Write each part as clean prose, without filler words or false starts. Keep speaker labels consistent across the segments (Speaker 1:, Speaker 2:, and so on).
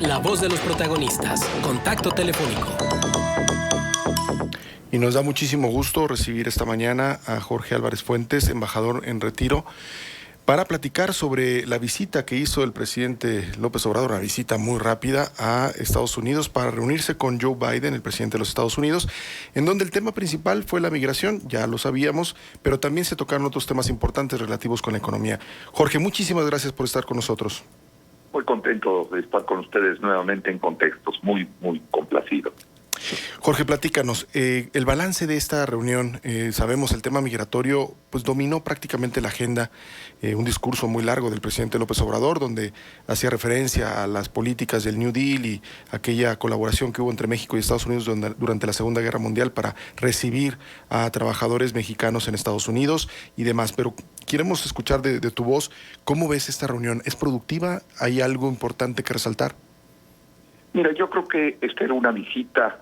Speaker 1: La voz de los protagonistas. Contacto telefónico.
Speaker 2: Y nos da muchísimo gusto recibir esta mañana a Jorge Álvarez Fuentes, embajador en retiro, para platicar sobre la visita que hizo el presidente López Obrador, una visita muy rápida a Estados Unidos para reunirse con Joe Biden, el presidente de los Estados Unidos, en donde el tema principal fue la migración, ya lo sabíamos, pero también se tocaron otros temas importantes relativos con la economía. Jorge, muchísimas gracias por estar con nosotros.
Speaker 3: Muy contento de estar con ustedes nuevamente en contextos, muy complacido.
Speaker 2: Jorge, platícanos, el balance de esta reunión. Sabemos el tema migratorio pues dominó prácticamente la agenda, un discurso muy largo del presidente López Obrador donde hacía referencia a las políticas del New Deal y aquella colaboración que hubo entre México y Estados Unidos durante la Segunda Guerra Mundial para recibir a trabajadores mexicanos en Estados Unidos y demás, pero queremos escuchar de tu voz, ¿cómo ves esta reunión? ¿Es productiva? ¿Hay algo importante que resaltar?
Speaker 3: Mira, yo creo que esta era una visita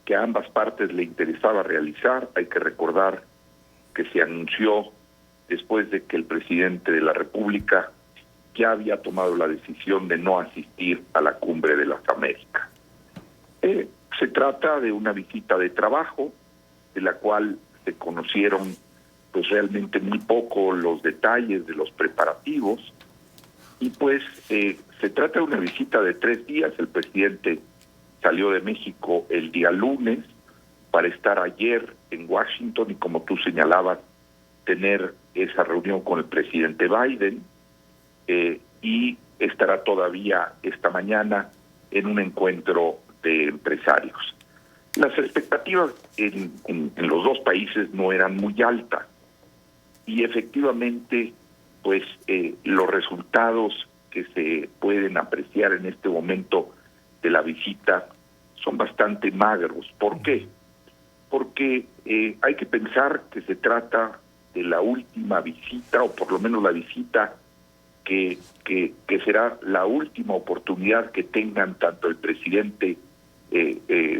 Speaker 3: que a ambas partes le interesaba realizar. Hay que recordar que se anunció después de que el presidente de la República ya había tomado la decisión de no asistir a la Cumbre de las Américas. Se trata de una visita de trabajo, de la cual se conocieron pues realmente muy poco los detalles de los preparativos, y pues se trata de una visita de 3 días. El presidente salió de México el día lunes para estar ayer en Washington y, como tú señalabas, tener esa reunión con el presidente Biden, y estará todavía esta mañana en un encuentro de empresarios. Las expectativas en los dos países no eran muy altas y efectivamente pues los resultados que se pueden apreciar en este momento de la visita son bastante magros. ¿Por qué? Porque hay que pensar que se trata de la última visita, o por lo menos la visita que será la última oportunidad que tengan tanto el presidente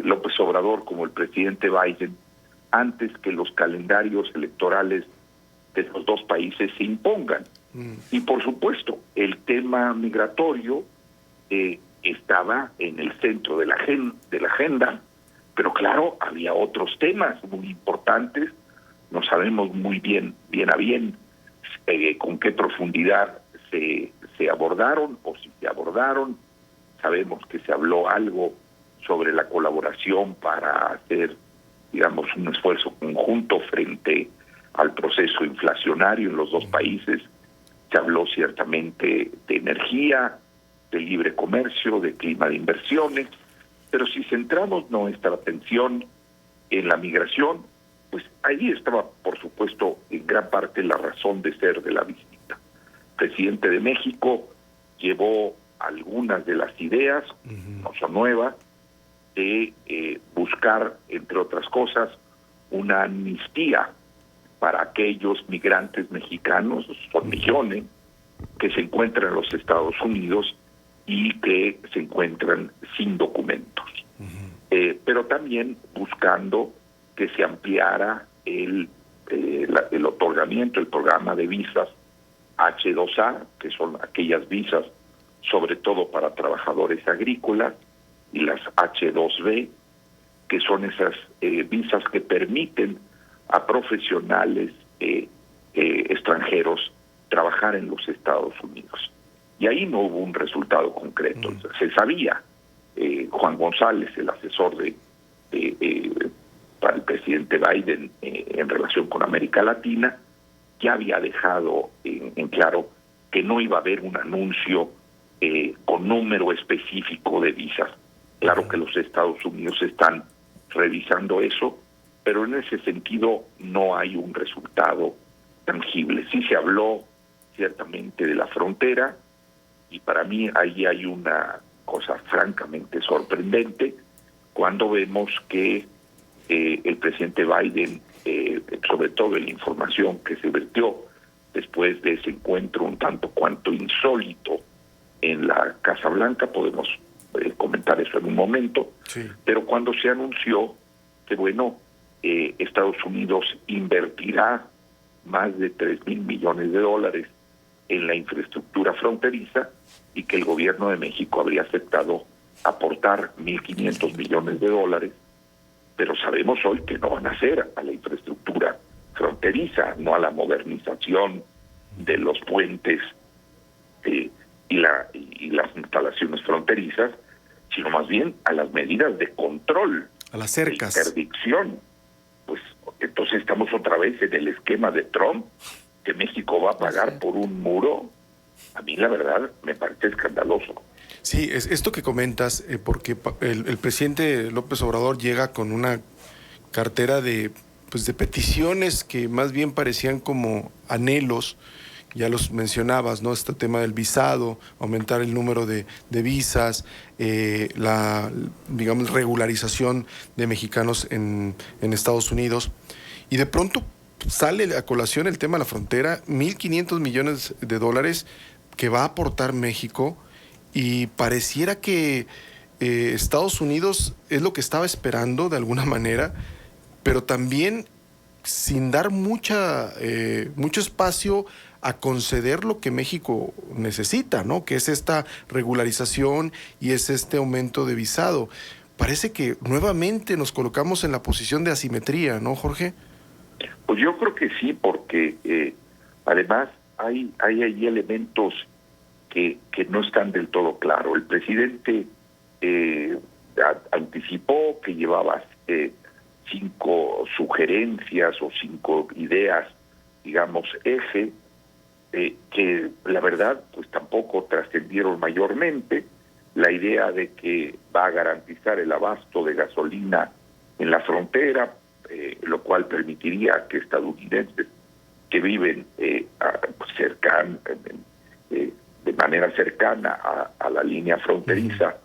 Speaker 3: López Obrador como el presidente Biden antes que los calendarios electorales de los dos países se impongan. Y por supuesto, el tema migratorio estaba en el centro de la agenda, pero claro, había otros temas muy importantes. No sabemos muy bien con qué profundidad se abordaron o si se abordaron. Sabemos que se habló algo sobre la colaboración para hacer, digamos, un esfuerzo conjunto frente al proceso inflacionario en los dos países. Se habló ciertamente de energía, de libre comercio, de clima de inversiones, pero si centramos nuestra atención en la migración, pues ahí estaba, por supuesto, en gran parte la razón de ser de la visita. El presidente de México llevó algunas de las ideas, no son nuevas, de buscar, entre otras cosas, una amnistía para aquellos migrantes mexicanos, son millones, que se encuentran en los Estados Unidos y que se encuentran sin documentos. Pero también buscando que se ampliara el otorgamiento, el programa de visas H2A, que son aquellas visas sobre todo para trabajadores agrícolas, y las H2B, que son esas visas que permiten a profesionales extranjeros trabajar en los Estados Unidos. Y ahí no hubo un resultado concreto. Se sabía, Juan González, el asesor para el presidente Biden en relación con América Latina, ya había dejado en claro que no iba a haber un anuncio con número específico de visas. Claro que los Estados Unidos están revisando eso, pero en ese sentido no hay un resultado tangible. Sí se habló ciertamente de la frontera, y para mí ahí hay una cosa francamente sorprendente cuando vemos que el presidente Biden, sobre todo en la información que se vertió después de ese encuentro un tanto cuanto insólito en la Casa Blanca, podemos comentar eso en un momento, sí. Pero cuando se anunció que, bueno, Estados Unidos invertirá más de $3,000 millones en la infraestructura fronteriza y que el gobierno de México habría aceptado aportar 1.500 millones de dólares, pero sabemos hoy que no van a ser a la infraestructura fronteriza, no a la modernización de los puentes y las instalaciones fronterizas, sino más bien a las medidas de control,
Speaker 2: a las cercas,
Speaker 3: de interdicción. Pues entonces estamos otra vez en el esquema de Trump, que México va a pagar por un muro. A mí la verdad me parece escandaloso.
Speaker 2: Sí, es esto que comentas, porque el presidente López Obrador llega con una cartera de peticiones que más bien parecían como anhelos. Ya los mencionabas, ¿no? Este tema del visado, aumentar el número de visas, la, digamos, regularización de mexicanos en Estados Unidos. Y de pronto sale a colación el tema de la frontera, 1.500 millones de dólares que va a aportar México, y pareciera que Estados Unidos es lo que estaba esperando de alguna manera, pero también sin dar mucho espacio a conceder lo que México necesita, ¿no? Que es esta regularización y es este aumento de visado. Parece que nuevamente nos colocamos en la posición de asimetría, ¿no, Jorge?
Speaker 3: Pues yo creo que sí, porque además hay ahí elementos que no están del todo claros. El presidente anticipó que llevaba 5 sugerencias o 5 ideas, digamos, eje, que la verdad pues tampoco trascendieron mayormente. La idea de que va a garantizar el abasto de gasolina en la frontera, lo cual permitiría que estadounidenses que viven de manera cercana a la línea fronteriza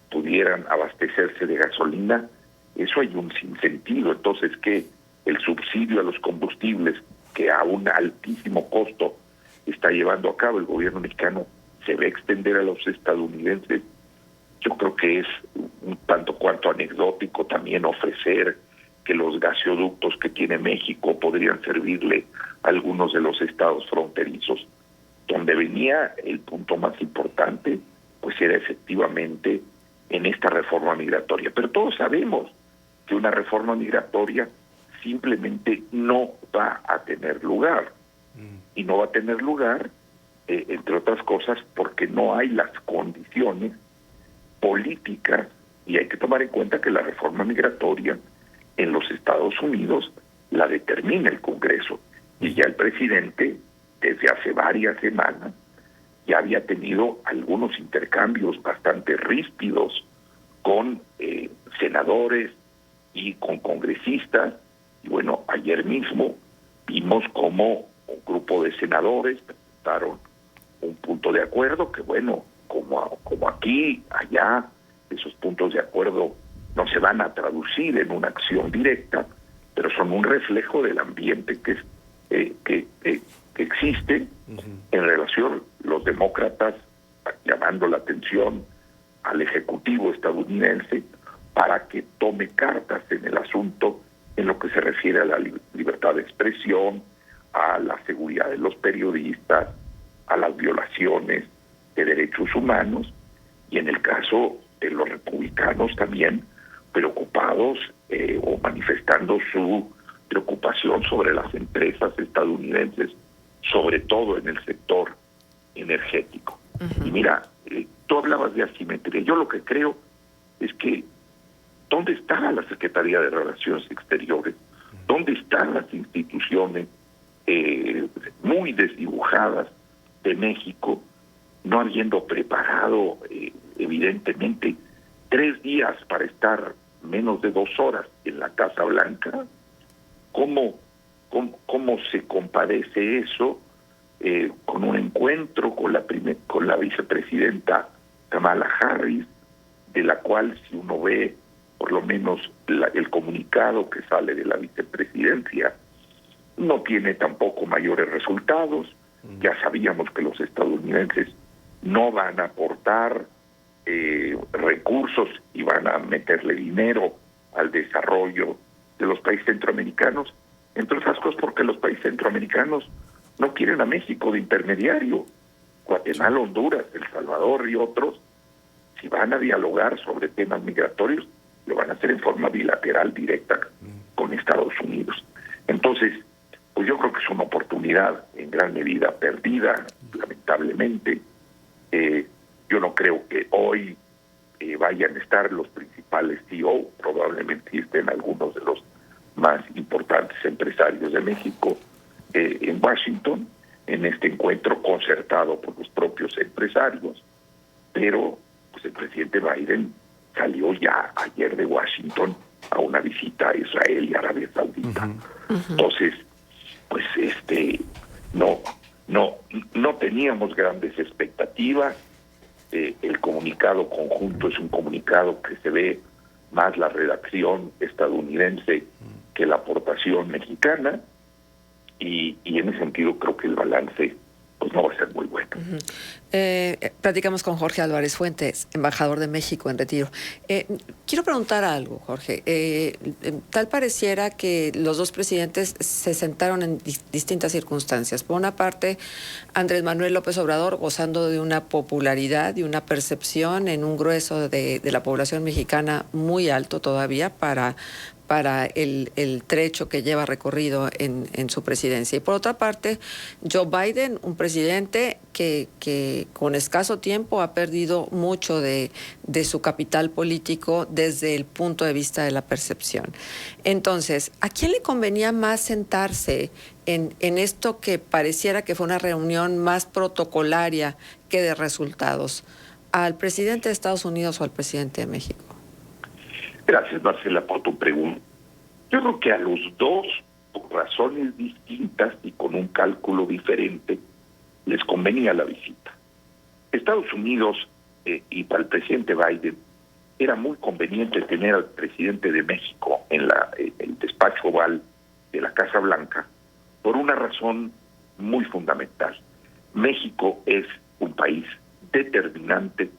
Speaker 3: pudieran abastecerse de gasolina. Eso hay un sinsentido. Entonces, que el subsidio a los combustibles, que a un altísimo costo está llevando a cabo el gobierno mexicano, se va a extender a los estadounidenses. Yo creo que es un tanto cuanto anecdótico también ofrecer que los gasoductos que tiene México podrían servirle a algunos de los estados fronterizos. Donde venía el punto más importante, pues era efectivamente en esta reforma migratoria. Pero todos sabemos que una reforma migratoria simplemente no va a tener lugar. Y no va a tener lugar, entre otras cosas, porque no hay las condiciones políticas, y hay que tomar en cuenta que la reforma migratoria en los Estados Unidos la determina el Congreso, y ya el presidente desde hace varias semanas ya había tenido algunos intercambios bastante ríspidos con senadores y con congresistas. Y bueno, ayer mismo vimos cómo un grupo de senadores presentaron un punto de acuerdo que, bueno, como aquí, allá, esos puntos de acuerdo no se van a traducir en una acción directa, pero son un reflejo del ambiente que existe en relación los demócratas llamando la atención al Ejecutivo estadounidense para que tome cartas en el asunto en lo que se refiere a la libertad de expresión, a la seguridad de los periodistas, a las violaciones de derechos humanos, y en el caso de los republicanos también preocupados o manifestando su preocupación sobre las empresas estadounidenses, sobre todo en el sector energético. Y mira, tú hablabas de asimetría. Yo lo que creo es que ¿dónde está la Secretaría de Relaciones Exteriores? ¿Dónde están las instituciones muy desdibujadas de México, no habiendo preparado evidentemente 3 días para estar menos de 2 horas en la Casa Blanca? ¿Cómo se compadece eso con un encuentro con la vicepresidenta Kamala Harris, de la cual, si uno ve por lo menos el comunicado que sale de la vicepresidencia, no tiene tampoco mayores resultados? Ya sabíamos que los estadounidenses no van a aportar recursos y van a meterle dinero al desarrollo de los países centroamericanos, entre otras cosas porque los países centroamericanos no quieren a México de intermediario. Guatemala, Honduras, El Salvador y otros, si van a dialogar sobre temas migratorios, lo van a hacer en forma bilateral directa con Estados Unidos. Entonces, pues yo creo que es una oportunidad en gran medida perdida, lamentablemente. Yo no creo que hoy vayan a estar los principales CEO, probablemente estén algunos de los más importantes empresarios de México en Washington, en este encuentro concertado por los propios empresarios, pero pues el presidente Biden salió ya ayer de Washington a una visita a Israel y Arabia Saudita. Entonces, pues no teníamos grandes expectativas. El comunicado conjunto es un comunicado que se ve más la redacción estadounidense que la aportación mexicana, y en ese sentido creo que el balance pues no va a ser muy bueno.
Speaker 4: Platicamos con Jorge Álvarez Fuentes, embajador de México en retiro. Quiero preguntar algo, Jorge. Tal pareciera que los dos presidentes se sentaron en distintas circunstancias. Por una parte, Andrés Manuel López Obrador gozando de una popularidad y una percepción en un grueso de la población mexicana muy alto todavía para el trecho que lleva recorrido en su presidencia. Y por otra parte, Joe Biden, un presidente que con escaso tiempo ha perdido mucho de su capital político desde el punto de vista de la percepción. Entonces, ¿a quién le convenía más sentarse en esto que pareciera que fue una reunión más protocolaria que de resultados? ¿Al presidente de Estados Unidos o al presidente de México?
Speaker 3: Gracias, Marcela, por tu pregunta. Yo creo que a los dos, por razones distintas y con un cálculo diferente, les convenía la visita. Estados Unidos y para el presidente Biden era muy conveniente tener al presidente de México en el despacho oval de la Casa Blanca por una razón muy fundamental. México es un país determinante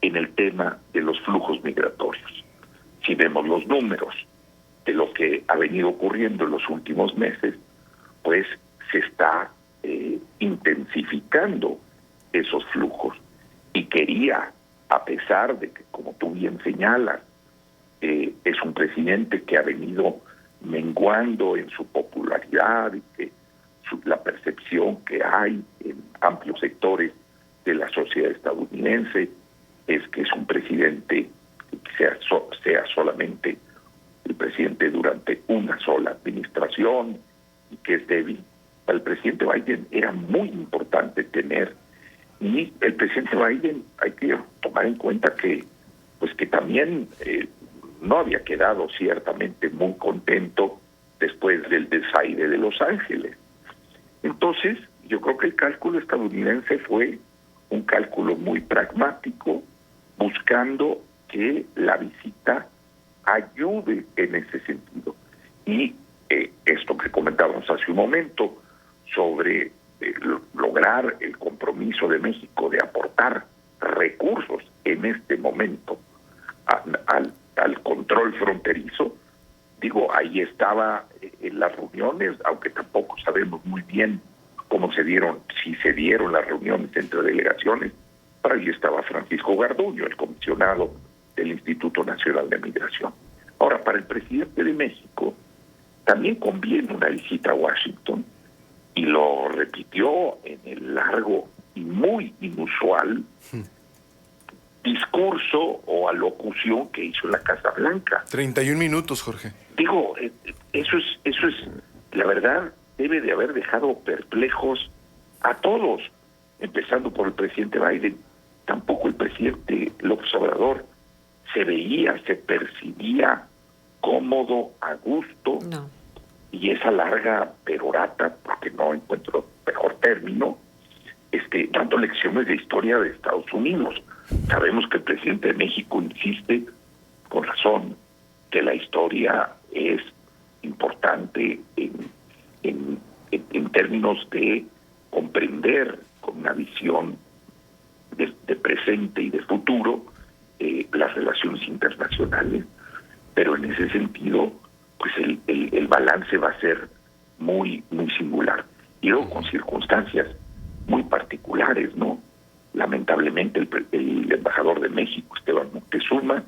Speaker 3: en el tema de los flujos migratorios. Si vemos los números de lo que ha venido ocurriendo en los últimos meses, pues se está intensificando esos flujos. Y quería, a pesar de que, como tú bien señalas, es un presidente que ha venido menguando en su popularidad y que la percepción que hay en amplios sectores de la sociedad estadounidense es que es un presidente que sea solamente el presidente durante una sola administración y que es débil. Para el presidente Biden era muy importante tener, y el presidente Biden hay que tomar en cuenta que también no había quedado ciertamente muy contento después del desaire de Los Ángeles. Entonces, yo creo que el cálculo estadounidense fue un cálculo muy pragmático, buscando que la visita ayude en ese sentido. Y esto que comentábamos hace un momento sobre lograr el compromiso de México de aportar recursos en este momento al control fronterizo, digo, ahí estaba en las reuniones, aunque tampoco sabemos muy bien cómo se dieron, si se dieron las reuniones entre delegaciones, pero ahí estaba Francisco Garduño, el comisionado del Instituto Nacional de Migración. Ahora, para el presidente de México, también conviene una visita a Washington, y lo repitió en el largo y muy inusual discurso o alocución que hizo en la Casa Blanca.
Speaker 2: 31 minutos, Jorge.
Speaker 3: Digo, eso es, la verdad, debe de haber dejado perplejos a todos, empezando por el presidente Biden. Tampoco el presidente López Obrador se percibía cómodo, a gusto,
Speaker 4: No.
Speaker 3: Y esa larga perorata, porque no encuentro mejor término, dando lecciones de historia de Estados Unidos. Sabemos que el presidente de México insiste, con razón, que la historia es importante en términos de comprender con una visión de presente y de futuro las relaciones internacionales, pero en ese sentido pues el balance va a ser muy muy singular, y luego con circunstancias muy particulares, ¿no? lamentablemente el embajador de México, Esteban Moctezuma,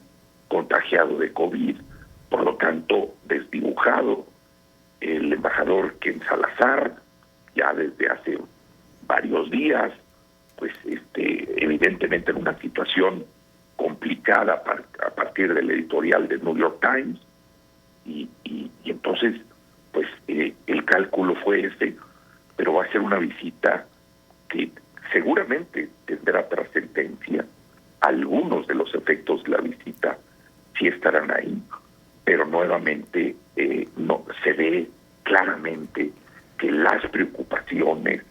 Speaker 3: contagiado de COVID, por lo tanto desdibujado. El embajador Ken Salazar, ya desde hace varios días, pues evidentemente en una situación complicada a partir del editorial del New York Times, y entonces pues el cálculo fue ese, pero va a ser una visita que seguramente tendrá trascendencia. Algunos de los efectos de la visita sí estarán ahí, pero nuevamente no se ve claramente que las preocupaciones,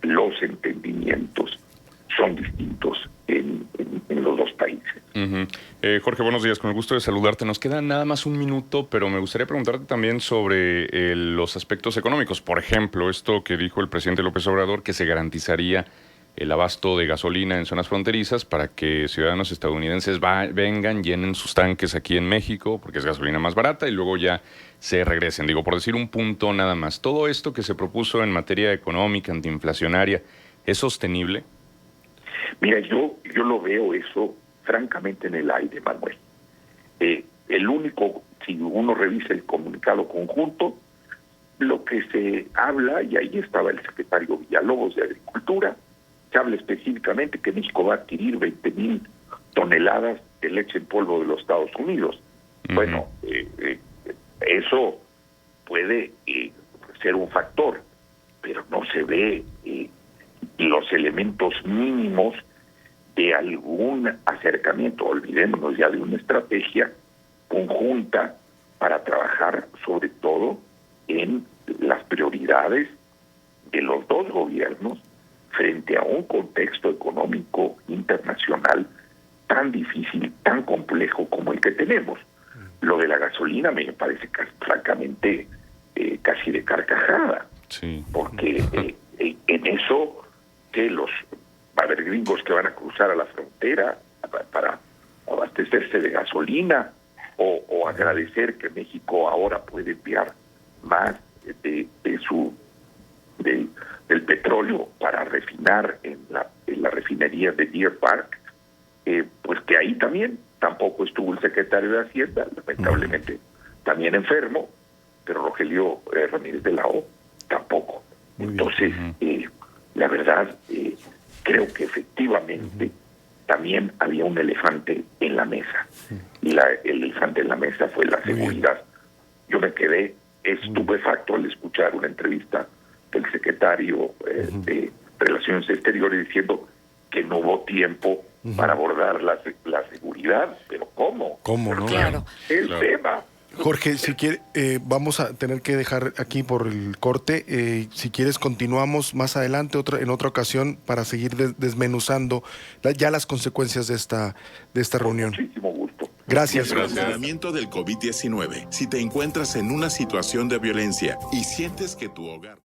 Speaker 3: los entendimientos son distintos en los dos países.
Speaker 5: Uh-huh. Jorge, buenos días, con el gusto de saludarte. Nos queda nada más un minuto, pero me gustaría preguntarte también sobre los aspectos económicos. Por ejemplo, esto que dijo el presidente López Obrador, que se garantizaría el abasto de gasolina en zonas fronterizas para que ciudadanos estadounidenses vengan, llenen sus tanques aquí en México, porque es gasolina más barata, y luego ya se regresen. Digo, por decir un punto nada más, ¿todo esto que se propuso en materia económica, antiinflacionaria, es sostenible?
Speaker 3: Mira, yo lo veo eso francamente en el aire, Manuel. El único, si uno revisa el comunicado conjunto, lo que se habla, y ahí estaba el secretario Villalobos de Agricultura, se habla específicamente que México va a adquirir 20,000 toneladas de leche en polvo de los Estados Unidos. Uh-huh. Bueno, eso puede ser un factor, pero no se ve los elementos mínimos de algún acercamiento. Olvidémonos ya de una estrategia conjunta para trabajar sobre todo en las prioridades de los dos gobiernos frente a un contexto económico internacional tan difícil, tan complejo como el que tenemos. Lo de la gasolina me parece francamente casi de carcajada, sí. Porque en eso que va a haber gringos que van a cruzar a la frontera para abastecerse de gasolina o agradecer que México ahora puede enviar más del petróleo para refinar en la refinería de Deer Park, pues que ahí tampoco estuvo el secretario de Hacienda, lamentablemente también enfermo, pero Rogelio Ramírez de la O tampoco. Entonces, la verdad, creo que efectivamente también había un elefante en la mesa, y el elefante en la mesa fue la seguridad. Yo me quedé estupefacto al escuchar una entrevista del secretario de Relaciones Exteriores diciendo que no hubo tiempo para abordar la seguridad, pero ¿cómo?
Speaker 2: ¿Cómo no?
Speaker 4: Claro.
Speaker 3: El tema.
Speaker 2: Jorge, si quiere, vamos a tener que dejar aquí por el corte. Si quieres, continuamos más adelante en otra ocasión para seguir desmenuzando ya las consecuencias de esta reunión.
Speaker 3: Muchísimo gusto.
Speaker 2: Gracias.
Speaker 6: El tratamiento del COVID-19. Si te encuentras en una situación de violencia y sientes que tu hogar...